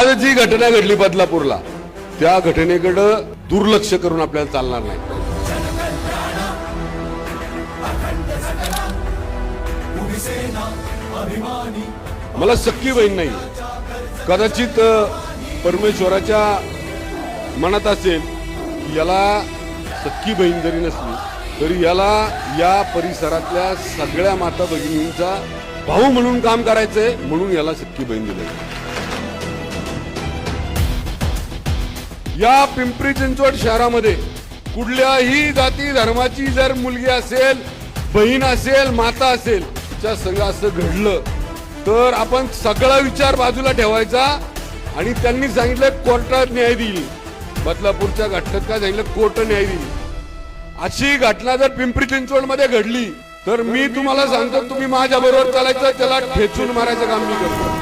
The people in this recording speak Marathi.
आज जी घटना घडली बदलापूरला, त्या घटनेकडे दुर्लक्ष करून आपल्याला चालणार नाही. मला सख्खी बहीण नाही. कदाचित परमेश्वराच्या मनात असेल की याला सख्खी बहीण जरी नसली तरी याला या परिसरातल्या सगळ्या माता भगिनींचा भाऊ म्हणून काम करायचंय, म्हणून याला सख्खी बहीण दिली. या पिंपरी चिंचवड शहरामध्ये कुठल्याही जाती धर्माची जर मुलगी असेल, बहीण असेल, माता असेल, त्या संग असं घडलं तर आपण सगळा विचार बाजूला ठेवायचा. आणि त्यांनी सांगितलं कोर्टात न्याय देईल. बदलापूरच्या घटनेत काय सांगितलं, कोर्ट न्याय देईल. अशी घटना जर पिंपरी चिंचवड मध्ये घडली तर मी तुम्हाला सांगतो, तुम्ही माझ्या बरोबर चालायचं, त्याला ठेचून मारायचं काम मी करतो.